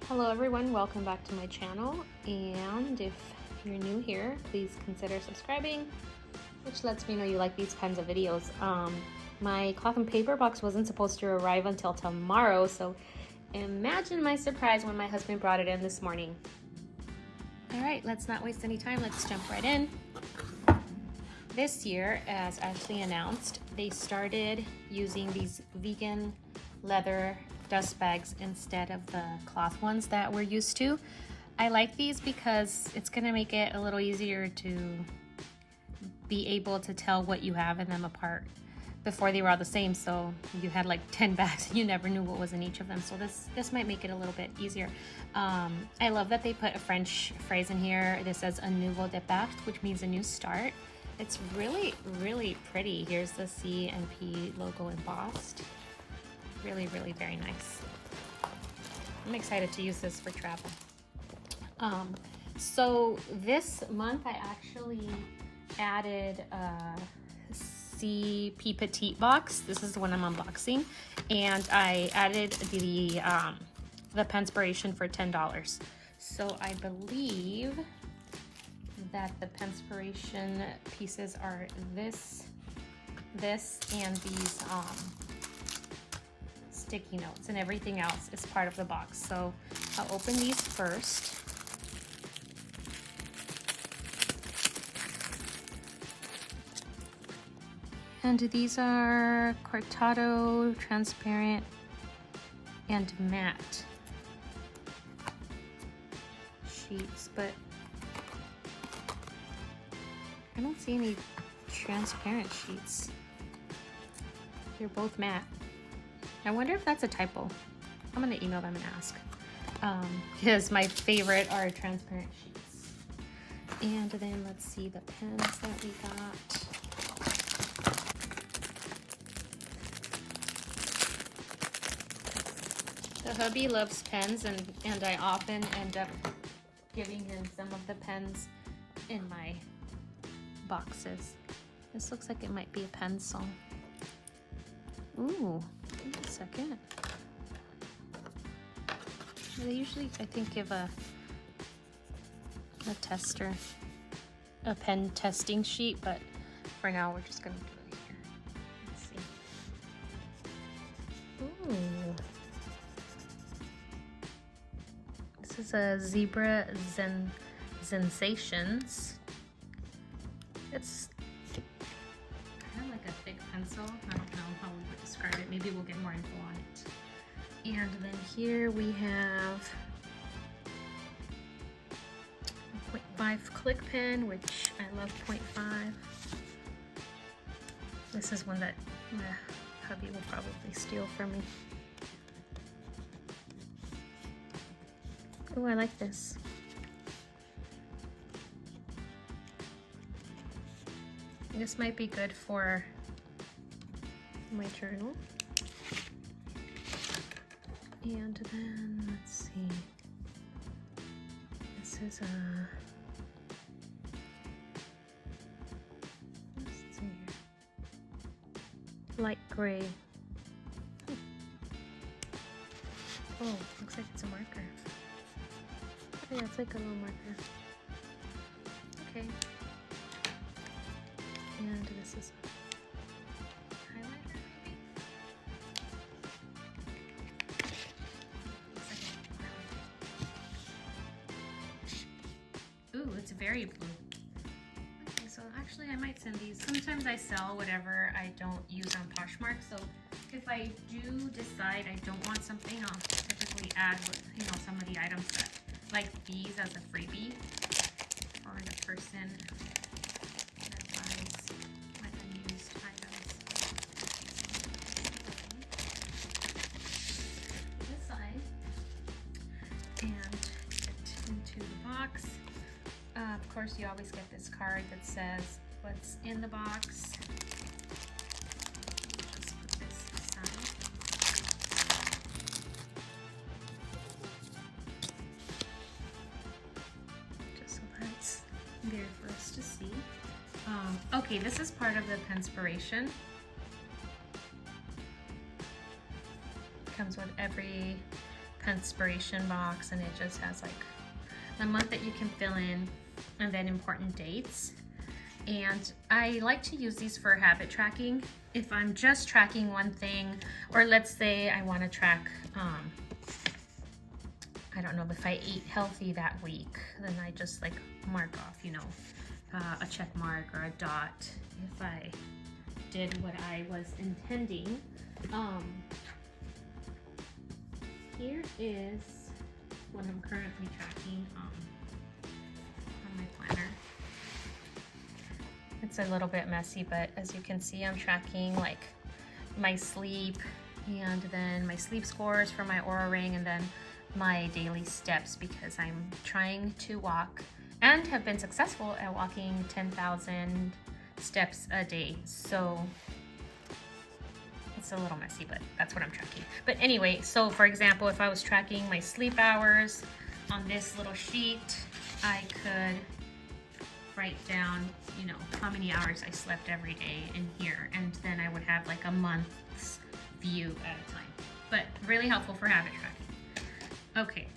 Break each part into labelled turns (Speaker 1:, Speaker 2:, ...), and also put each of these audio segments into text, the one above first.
Speaker 1: Hello everyone, welcome back to my channel, and if you're new here, please consider subscribing, which lets me know you like these kinds of videos. My cloth and paper box wasn't supposed to arrive until tomorrow, so imagine my surprise when my husband brought it in this morning. Alright, let's not waste any time, let's jump right in. This year, as Ashley announced, they started using these vegan leather dust bags instead of the cloth ones that we're used to. I like these because it's gonna make it a little easier to be able to tell what you have in them apart. Before they were all the same, so you had like 10 bags and you never knew what was in each of them, so this might make it a little bit easier. I love that they put a French phrase in here. This says a nouveau départ, which means a new start. It's really pretty. Here's the C and P logo embossed. Really very nice. I'm excited to use this for travel. So this month I actually added a CP Petite box. This is the one I'm unboxing, and I added the Penspiration for $10. So I believe that the Penspiration pieces are this and these sticky notes, and everything else is part of the box. So I'll open these first. And these are cortado, transparent, and matte sheets, but I don't see any transparent sheets. They're both matte. I wonder if that's a typo. I'm gonna email them and ask. Because my favorite are transparent sheets. And then let's see the pens that we got. The hubby loves pens, and I often end up giving him some of the pens in my boxes. This looks like it might be a pencil. Ooh, wait a second. They usually, I think, give a tester, a pen testing sheet, but for now we're just gonna do it here. Let's see. Ooh. This is a Zebra Sensations. It's kind of like a thick pencil. I don't know how we would describe it. Maybe we'll get more info on it. And then here we have a 0.5 click pen, which I love 0.5. This is one that my hubby will probably steal from me. Oh, I like this. This might be good for my journal. And then, let's see. This is a... let's see here. Light gray. Oh, looks like it's a marker. Oh, yeah, it's like a little marker. Okay. And this is a highlighter, maybe? Ooh, it's very blue. Okay, so actually I might send these. Sometimes I sell whatever I don't use on Poshmark, so if I do decide I don't want something, I'll typically add, some of the items that, like these, as a freebie for the person that buys my unused items. This side, and get into the box. Of course, you always get this card that says what's in the box. Just put this aside. Just so that's there for us to see. Okay, this is part of the Penspiration. Comes with every Penspiration box, and it just has like the month that you can fill in and then important dates. And I like to use these for habit tracking. If I'm just tracking one thing, or let's say I want to track, I don't know, if I ate healthy that week, then I just like mark off, you know, a check mark or a dot if I did what I was intending. Here is what I'm currently tracking on my planner. It's a little bit messy, but as you can see, I'm tracking like my sleep, and then my sleep scores for my Oura Ring, and then my daily steps, because I'm trying to walk and have been successful at walking 10,000 steps a day. So it's a little messy, but that's what I'm tracking. But anyway, so for example, if I was tracking my sleep hours on this little sheet, I could write down, you know, how many hours I slept every day in here, and then I would have like a month's view at a time. But really helpful for habit tracking. Okay,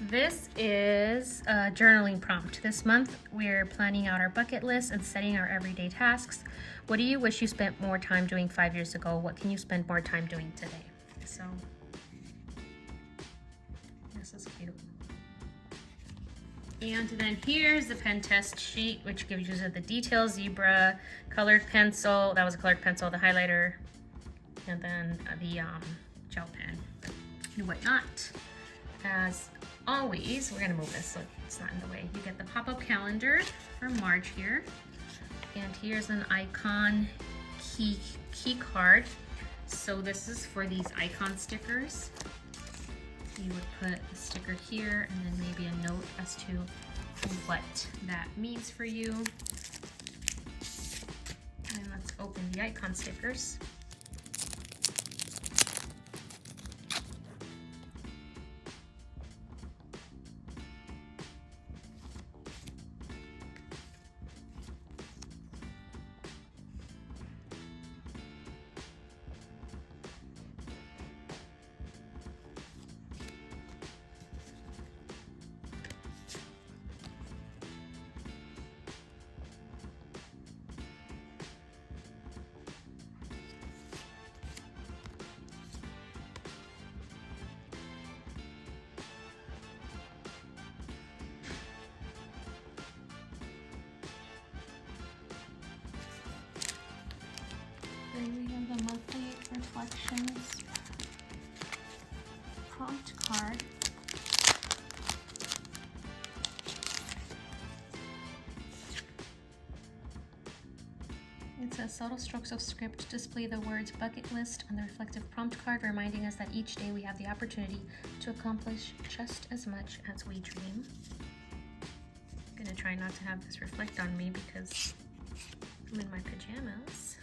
Speaker 1: this is a journaling prompt. This month we're planning out our bucket list and setting our everyday tasks. What do you wish you spent more time doing 5 years ago? What can you spend more time doing today? So this is cute. And then here's the pen test sheet, which gives you the details: zebra, colored pencil, that was a colored pencil, the highlighter, and then the gel pen and whatnot. As always, we're gonna move this so it's not in the way. You get the pop-up calendar for March here. And here's an icon key card. So this is for these icon stickers. You would put a sticker here and then maybe a note as to what that means for you. And let's open the icon stickers. Then we have the monthly reflections prompt card. It says, subtle strokes of script display the words bucket list on the reflective prompt card, reminding us that each day we have the opportunity to accomplish just as much as we dream. I'm gonna try not to have this reflect on me because I'm in my pajamas.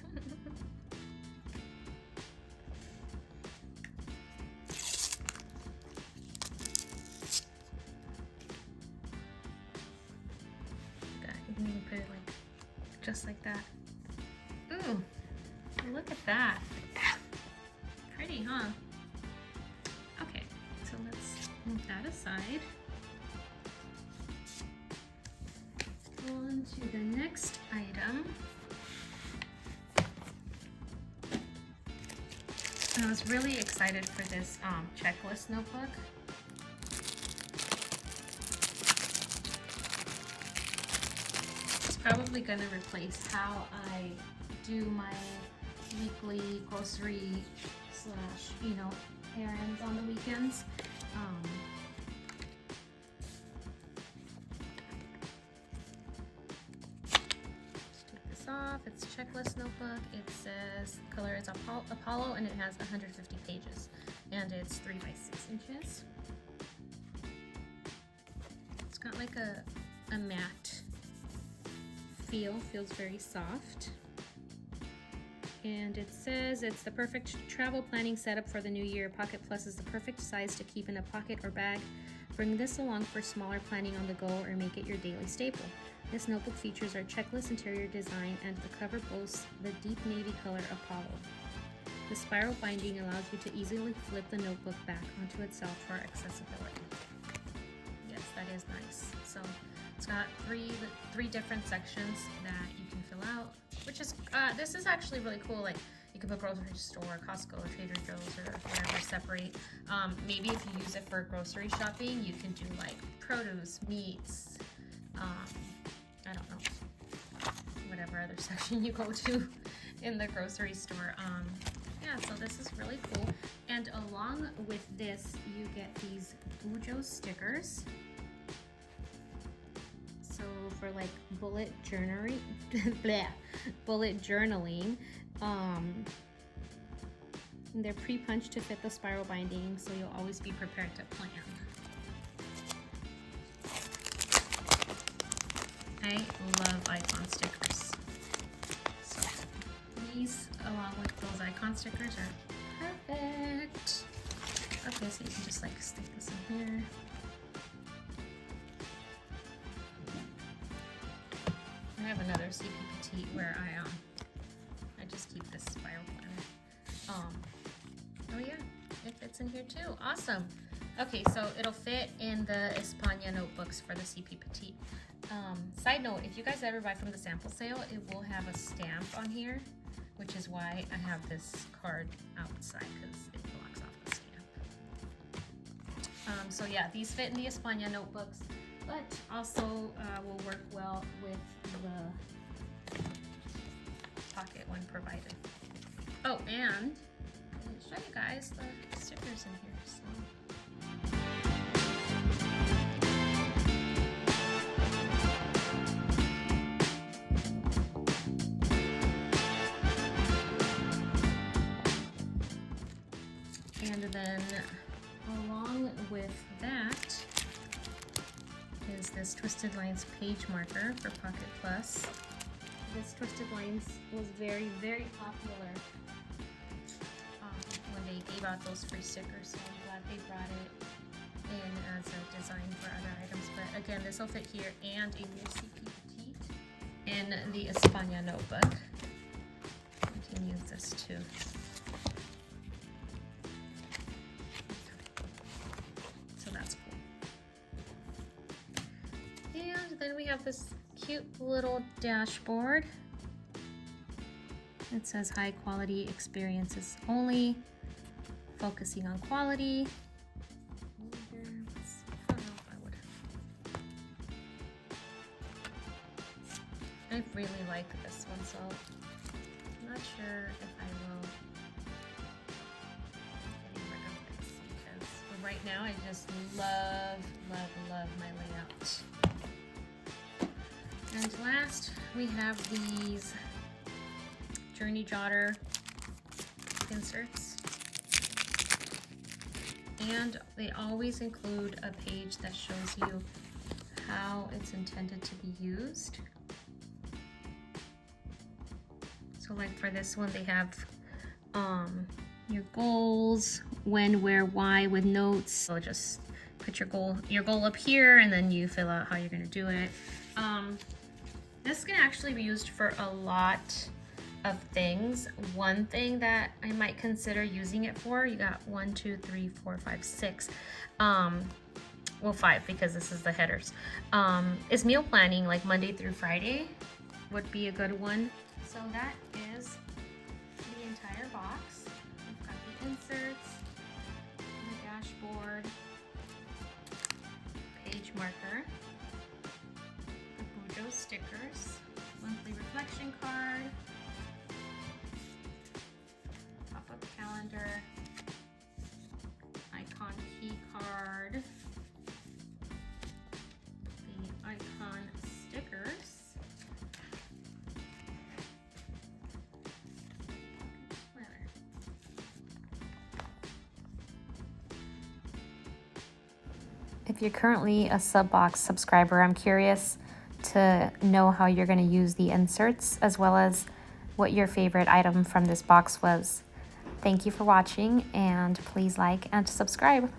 Speaker 1: You can even put it like just like that. Ooh, look at that. Pretty, huh? Okay, so let's move that aside. On to the next item. I was really excited for this checklist notebook. It's probably gonna replace how I do my weekly grocery / you know, errands on the weekends. Off. It's a checklist notebook. It says the color is Apollo and it has 150 pages and it's 3 by 6 inches. It's got like a matte feel, feels very soft. And it says it's the perfect travel planning setup for the new year. Pocket Plus is the perfect size to keep in a pocket or bag. Bring this along for smaller planning on the go or make it your daily staple. This notebook features our checklist interior design and the cover boasts the deep navy color Apollo. The spiral binding allows you to easily flip the notebook back onto itself for accessibility. Yes, that is nice. So it's got three different sections that you can fill out, which is this is actually really cool. Like you can put grocery store, Costco, Trader Joe's, or whatever separate. Maybe if you use it for grocery shopping, you can do like produce, meats, I don't know, whatever other section you go to in the grocery store. Yeah, so this is really cool. And along with this, you get these Bujo stickers. So for like bullet journaling, bullet journaling, they're pre-punched to fit the spiral binding, so you'll always be prepared to plan. I love icon stickers. So these, along with those icon stickers, are perfect. Okay, so you can just like stick this in here. I have another CP Petite where I just keep this spiral planner. Oh yeah, it fits in here too. Awesome. Okay, so it'll fit in the España notebooks for the CP Petite. Side note, if you guys ever buy from the sample sale, it will have a stamp on here, which is why I have this card outside, because it blocks off the stamp. So yeah, these fit in the España notebooks, but also will work well with the pocket when provided. Oh, and I didn't show you guys the stickers in here. So. And then along with that is this Twisted Lines page marker for Pocket Plus. This Twisted Lines was very, very popular when they gave out those free stickers, so I'm glad they brought it in as a design for other items. But again, this will fit here and in your CP Petite in the España notebook. You can use this too. So that's cool. And then we have this cute little dashboard. It says high quality experiences only, focusing on quality. I don't know if I would. I really like this one, so I'm not sure if I will get rid of this, because right now I just love my layout. And last, we have these Journey Jotter inserts. And they always include a page that shows you how it's intended to be used. So like for this one, they have your goals, when, where, why with notes. So just put your goal up here, and then you fill out how you're gonna do it. This can actually be used for a lot of things. One thing that I might consider using it for, you got 1, 2, 3, 4, 5, 6. Well, 5 because this is the headers. Is meal planning, like Monday through Friday would be a good one. So that is the entire box. We've got the inserts, the dashboard, page marker, the Bujo stickers, monthly reflection card, pop-up calendar, icon key card, the icon stickers, planner. If you're currently a Subbox subscriber, I'm curious to know how you're going to use the inserts, as well as what your favorite item from this box was. Thank you for watching, and please like and subscribe.